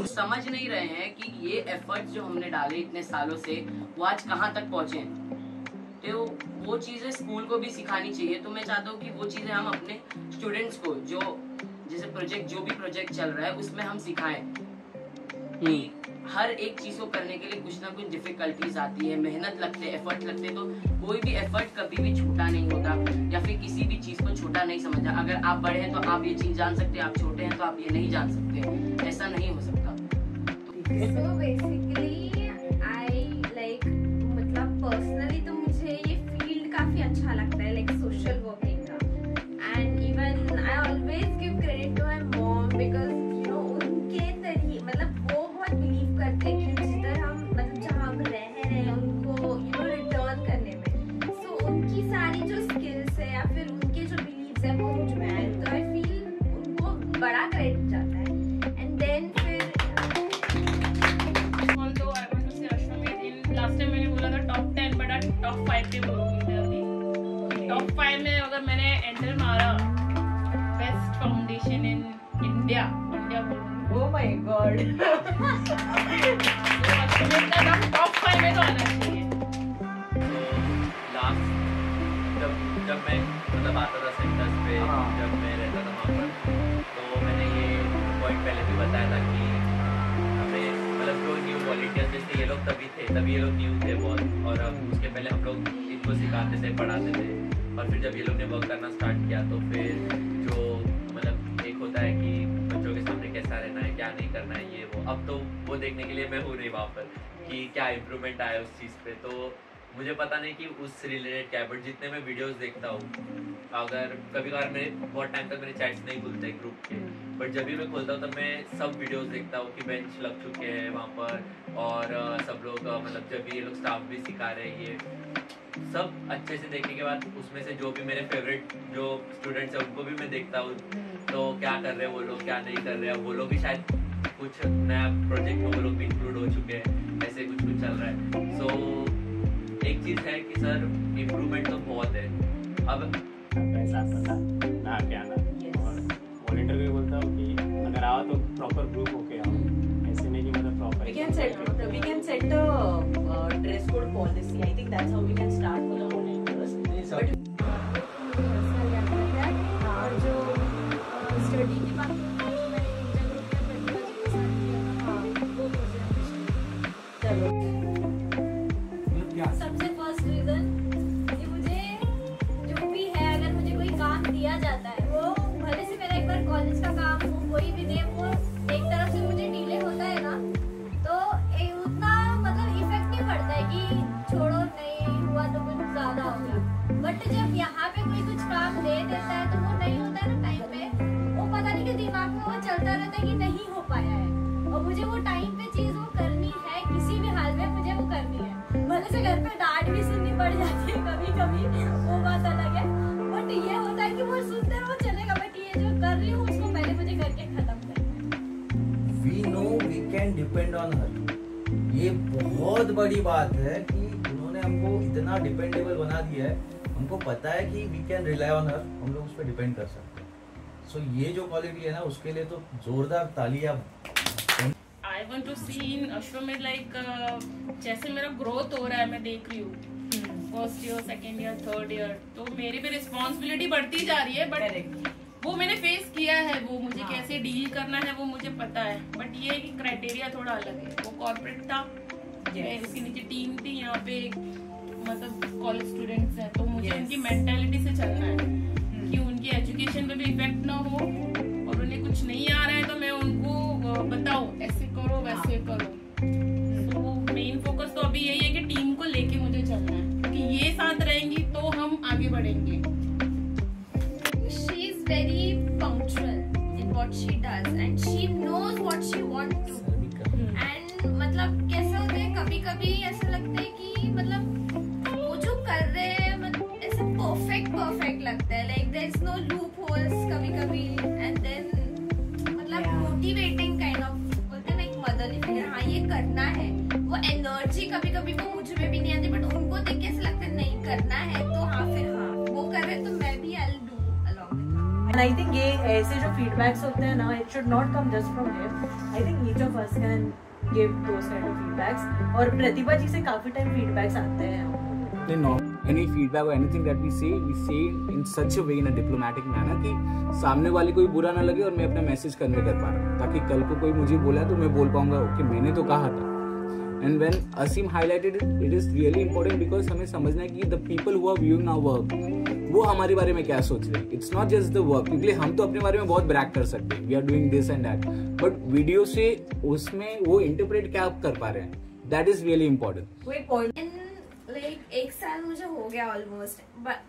समझ नहीं रहे हैं कि ये एफर्ट्स जो हमने डाले इतने सालों से वो आज कहाँ तक पहुँचे। तो वो चीज़ें स्कूल को भी सिखानी चाहिए। तो मैं चाहता हूँ कि वो चीज़ें हम अपने स्टूडेंट्स को जो जैसे जो भी प्रोजेक्ट चल रहा है उसमें हम सिखाएं कि हर एक चीज़ को करने के लिए कुछ ना कुछ डिफिकल्टीज आती है, मेहनत लगते हैं, एफर्ट लगते हैं। तो कोई भी एफर्ट कभी भी छोटा नहीं होता या फिर किसी भी चीज़ को छोटा नहीं समझा। अगर आप बड़े हैं तो आप ये चीज़ जान सकते हैं, आप छोटे हैं तो आप ये नहीं जान सकते। ऐसा नहीं हो सकता। So basically I like मतलब personally तो मुझे ये फील्ड काफी अच्छा लगता है, like social working का। And even I always give credit to my mom because you know उनके तरीके मतलब वो बहुत believe करते हैं कि जिधर हम मतलब जहाँ हम रह रहे हैं उनको you know return करने में। So उनकी सारी जो skills है या फिर उनके जो beliefs है वो मुझ में है, तो I feel उनको बड़ा credit जाता है। And then लास्ट टाइम मैंने बोला था टॉप 10 बट टॉप 5 पे बोलूंगी मैं अभी। टॉप 5 में अगर मैंने एंटर मारा बेस्ट फाउंडेशन इन इंडिया बोलूंगी। Oh my God. मेरा नाम टॉप 5 में तो आना चाहिए। लास्ट जब मैं मतलब आता था सेंटर्स पे, जब मैं रहता था वहाँ पर, तो मैंने ये पॉइंट पहले भी बताया था कि मतलब जो न्यू वॉलंटियर्स जैसे ये लोग तभी ये लोग न्यू थे बहुत, और अब उसके पहले हम लोग इनको सिखाते थे, पढ़ाते थे। और फिर जब ये लोग ने वर्क करना स्टार्ट किया तो फिर जो मतलब एक होता है कि बच्चों के सामने कैसा रहना है, क्या नहीं करना है, ये वो अब तो वो देखने के लिए मैं हूँ नहीं वहाँ पर कि क्या इम्प्रूवमेंट आया उस चीज़ पे। तो मुझे पता नहीं कि उस रिलेटेड क्या, बट जितने मैं वीडियोस देखता हूँ, अगर कभी कभार मेरे बहुत टाइम तक मेरे चैट्स नहीं खुलते ग्रुप के, बट जब भी मैं खोलता हूँ तब मैं सब वीडियोस देखता हूँ कि बेंच लग चुके हैं वहाँ पर, और सब लोग मतलब जब भी ये लोग स्टाफ भी सिखा रहे हैं, ये सब अच्छे से देखने के बाद उसमें से जो भी मेरे फेवरेट जो स्टूडेंट्स हैं उनको भी मैं देखता हूँ, तो क्या कर रहे हैं वो लोग, क्या नहीं कर रहे हैं। वो लोग भी शायद कुछ नया प्रोजेक्ट में वो लोग भी इंक्लूड हो चुके हैं, ऐसे कुछ चल रहा है। सो एक चीज़ है कि सर इम्प्रूवमेंट तो बहुत है। अब पैसा पता ना क्या ना, और वॉलंटियर भी बोलता हूँ कि अगर आओ तो प्रॉपर ग्रुप होके आओ, ऐसे नहीं कि मतलब proper we can set a dress code policy. I think that's how we can start for the volunteers. But और जो स्टडी की बात सबसे फर्स्ट रीजन कि मुझे जो भी है, अगर मुझे कोई काम दिया जाता है, वो भले से मेरा एक बार कॉलेज का काम हो, कोई भी दे, वो एक तरफ से मुझे डिले होता है ना, तो उतना मतलब इफेक्ट नहीं पड़ता है कि छोड़ो नहीं हुआ तो कुछ ज्यादा हो गया। बट जब यहाँ पे कोई कुछ काम दे देता है तो वो नहीं होता है ना टाइम पे, वो पता नहीं कि दिमाग में वो चलता रहता है कि नहीं हो पाया है, और मुझे वो टाइम पे चीज वो करनी है, किसी भी हाल में मुझे वो करनी है। भले से घर पे डांट भी सुननी पड़ जाती है कभी कभी, वो बात अलग है, बट ये होता है कि वो सुनते रहो चलेगा, बट ये जो कर रही हूँ उसको पहले मुझे करके खत्म करना। We know we can depend on her. ये बहुत बड़ी बात है कि उन्होंने हमको इतना डिपेंडेबल बना दिया है, हमको पता है कि we can rely on her, हम लोग उस पर डिपेंड कर सकते हैं। सो ये जो क्वालिटी है ना, उसके लिए तो जोरदार तालियां। I want to see in Ashwamedh like जैसे मेरा ग्रोथ हो रहा है, मैं देख रही हूँ first year, second year, third year, तो मेरी भी रिस्पॉन्सिबिलिटी बढ़ती जा रही है। बट वो मैंने फेस किया है, वो मुझे कैसे डील करना है वो मुझे पता है। बट ये कि क्राइटेरिया थोड़ा अलग है। वो कॉर्पोरेट था, इसके नीचे टीम थी, यहाँ पे मतलब कॉलेज स्टूडेंट्स हैं, तो मुझे उनकी मेंटालिटी से चलना है कि उनकी एजुकेशन पे भी इफेक्ट ना हो, और उन्हें कुछ नहीं आ रहा है तो मैं उनको बताऊं ऐसे करो वैसे करो। तो मेन फोकस तो अभी यही है कि टीम को लेके मुझे चलना है, क्योंकि ये साथ रहेंगी तो हम आगे बढ़ेंगे। She is very punctual in what she does and she knows what she wants to. And मतलब कैसे होते हैं, कभी कभी ऐसा लगता है कि मतलब वो जो कर रहे हैं मतलब ऐसे परफेक्ट लगता है, like there is no loopholes कभी कभी, and then मतलब मोटिवेटिंग काइंड ऑफ बोलते हैं ना, एक मदरली फिगर, हाँ ये करना है। वो एनर्जी कभी कभी वो मुझ में भी नहीं आती, बट उनको देख के ऐसा लगता है नहीं करना है, तो हाँ फिर हाँ वो कर रहे तो मैं भी I'll do along with her. And I think ये ऐसे जो फीडबैक्स होते हैं ना, it should not come just from him. I think each of us can give those kind of feedbacks. और प्रतिभा जी से काफी टाइम फीडबैक्स आते हैं. No, any feedback or anything that we say in such a way, in a diplomatic manner कि सामने वाले कोई बुरा ना लगे और मैं अपना मैसेज कन्वे कर पा रहा हूँ, ताकि कल को कोई मुझे बोला तो मैं बोल पाऊंगा ओके मैंने तो कहा था. And when Asim highlighted it is really important because हमें समझना है कि the people who are viewing our work वो हमारे बारे में क्या सोच रहे हैं. It's not just the work, क्योंकि हम तो अपने बारे में बहुत ब्रैग कर सकते हैं, we are doing this and that, but video से उसमें वो इंटरप्रेट क्या कर पा रहे हैं, that is really important. कोई पॉइंट लाइक 1 साल मुझे हो गया ऑलमोस्ट,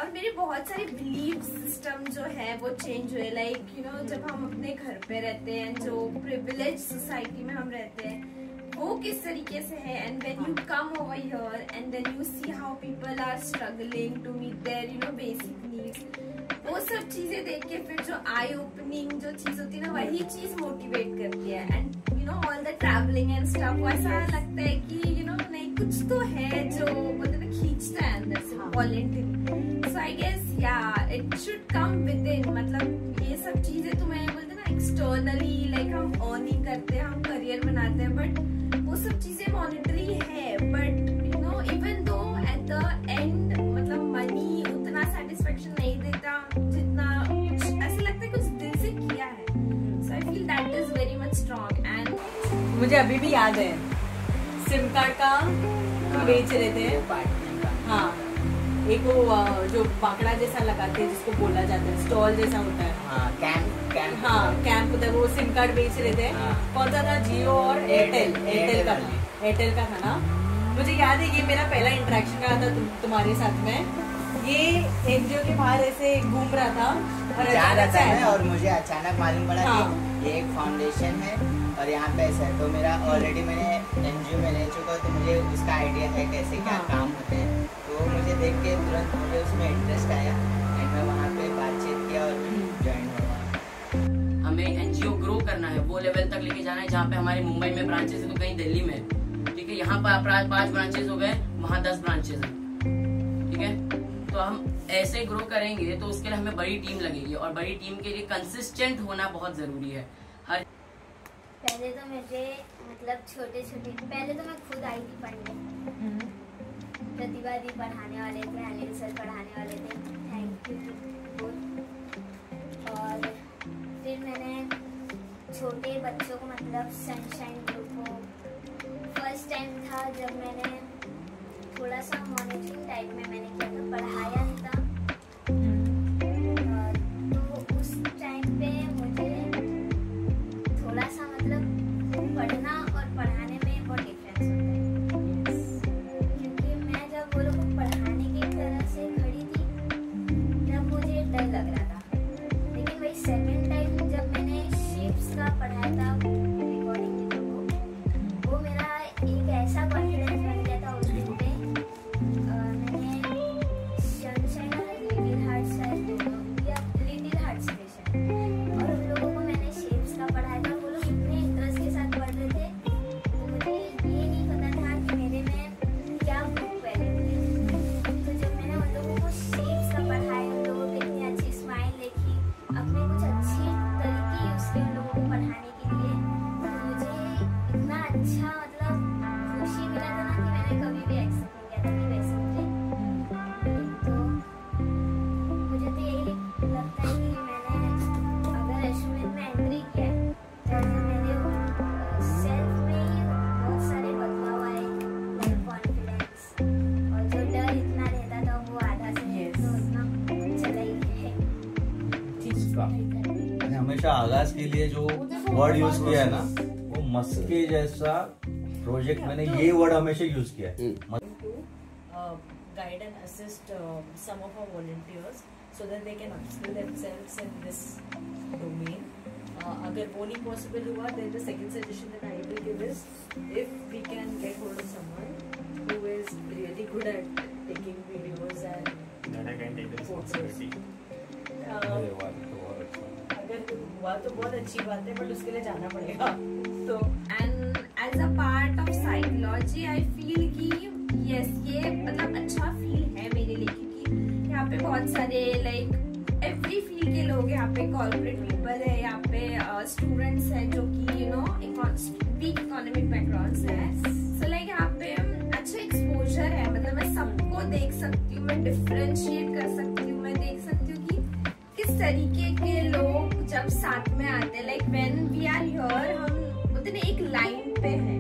और मेरे बहुत सारे बिलीव सिस्टम जो है वो चेंज हुए. लाइक यू नो जब हम अपने घर पे रहते हैं, जो प्रिविलेज सोसाइटी में हम रहते हैं वो किस तरीके से है, and when you come over here and then you see how people are struggling to meet their you know basic needs, वो सब चीजें देख के फिर जो आई ओपनिंग जो चीज होती है ना, वही चीज मोटिवेट करती है. And you know all the travelling and stuff, ऐसा लगता है कि यू नो नहीं कुछ तो है जो बोलते ना खींचता है अंदर से वॉलेंटरी. सो आई गेस या it should come with in. मतलब ये सब चीजें तो मैं बोलते ना एक्सटर्नली लाइक हम अर्निंग करते हैं, हम करियर बनाते हैं, बट वो सब चीजें मॉनिटरी है. But you know even though at the end मतलब मनी उतना सेटिस्फेक्शन नहीं देता जितना ऐसा लगता है कुछ दिल से किया है. So I feel that is very much strong. And मुझे अभी भी याद है सिम कार्ड का हम बेच रहे थे. हाँ, एक वो जो बाकड़ा जैसा लगाते हैं जिसको बोला जाता है, स्टॉल जैसा होता है. कैंप होता है, वो सिम कार्ड बेच रहे थे. कौन सा था, जियो और एयरटेल का था ना. मुझे याद है ये मेरा पहला इंटरेक्शन रहा था तुम्हारे साथ में. ये एनजीओ के बाहर ऐसे घूम रहा था और जा रहा था मैं, और मुझे अचानक मालूम पड़ा कि ये एक फाउंडेशन है और यहाँ पे ऐसा है. तो मेरा ऑलरेडी मैंने एनजीओ में ले चुका, तो मुझे उसका आइडिया है कैसे क्या काम होते हैं. तो मुझे देख के तुरंत मुझे उसमें इंटरेस्ट आया एंड मैं वहाँ पे बातचीत किया और ज्वाइन हुआ. हमें एनजीओ ग्रो करना है, वो लेवल तक लेके जाना है जहाँ पे हमारे मुंबई में ब्रांचेस है तो कहीं दिल्ली में, ठीक है. यहाँ पर 5 ब्रांचेस हो गए, वहाँ 10 ब्रांचेस हैं, ठीक है. तो हम ऐसे ग्रो करेंगे तो उसके लिए हमें बड़ी टीम लगेगी, और बड़ी टीम के लिए कंसिस्टेंट होना बहुत जरूरी है. हर पहले तो मुझे मतलब छोटे पहले तो मैं खुद आई थी पढ़ने. प्रतिभा दी पढ़ाने वाले थे, अनिल सर पढ़ाने वाले थे, थैंक यू. और फिर मैंने छोटे बच्चों को मतलब सनशाइन ग्रुप को फर्स्ट टाइम था जब मैंने थोड़ा सा मॉनिटरिंग टाइप में मैंने किया था, पढ़ाया नहीं था. तो उस टाइम पे मुझे थोड़ा सा मतलब पढ़ना और पढ़ाने में बहुत डिफरेंस होता है. क्योंकि मैं जब वो लोग को पढ़ाने की तरह से खड़ी थी तब मुझे डर लग रहा था. लेकिन वही सेकंड टाइम जब मैंने शेप्स का पढ़ाया था रिकॉर्डिंग, वो मेरा एक ऐसा कॉन्फिडेंस बन गया था उस दिन पे. मैंने सनशाइन और लिटिल हार्ट्स या लिटिल हार्ट्स स्टेशन और उन लोगों को मैंने शेप्स का पढ़ाया था. वो लोग इतने इंटरेस्ट के साथ पढ़ रहे थे, तो मुझे ये नहीं पता था कि मेरे में क्या बुक क्वालिटी है. तो जब मैंने उन लोगों को शेप्स का पढ़ाया, उन लोगों को इतनी अच्छी स्माइल देखी, अपने कुछ अच्छी तरीके यूज किए उन लोगों को पढ़ाने के लिए, तो मुझे इतना अच्छा मतलब खुशी मिला था ना कि मैंने कभी भी एक्सेप्ट नहीं किया था कि वैसे मुझे. तो मुझे तो यही लगता है कि मैंने अगर अश्विन में एंट्री किया है तो मेरे सेल्फ में ही बहुत सारे बदलाव आए, लाइक कॉन्फिडेंस, और जो डर इतना रहता था वो आधा से तो उतना चला ही है. मैंने हमेशा आगाज के लिए जो वर्ड यूज किया है ना, वो मस्के जैसा प्रोजेक्ट मैंने ये वर्ड हमेशा यूज किया है. guide and assist some of our volunteers so that they can upskill themselves in this domain. अगर वो नहीं possible हुआ, then the second suggestion that I will give is if we can get hold of someone who is really good at taking videos and that I can take the responsibility. अगर हुआ तो बहुत अच्छी बात है, but उसके लिए जाना पड़ेगा. तो and as a part of psychology I feel कि यस ये मतलब अच्छा फील है मेरे लिए, क्योंकि यहाँ पे बहुत सारे लाइक एवरी फील्ड के लोग यहाँ पे, कॉर्पोरेट पीपल है यहाँ पे, स्टूडेंट्स है जो कि you know weak economic backgrounds है। सो लाइक यहाँ पे अच्छा एक्सपोजर है, मतलब मैं सबको देख सकती हूँ, मैं डिफरेंशिएट कर सकती हूँ, मैं देख सकती हूँ कि किस तरीके के लोग जब साथ में आते हैं। Like when we are here, हम उतने एक लाइन पे हैं,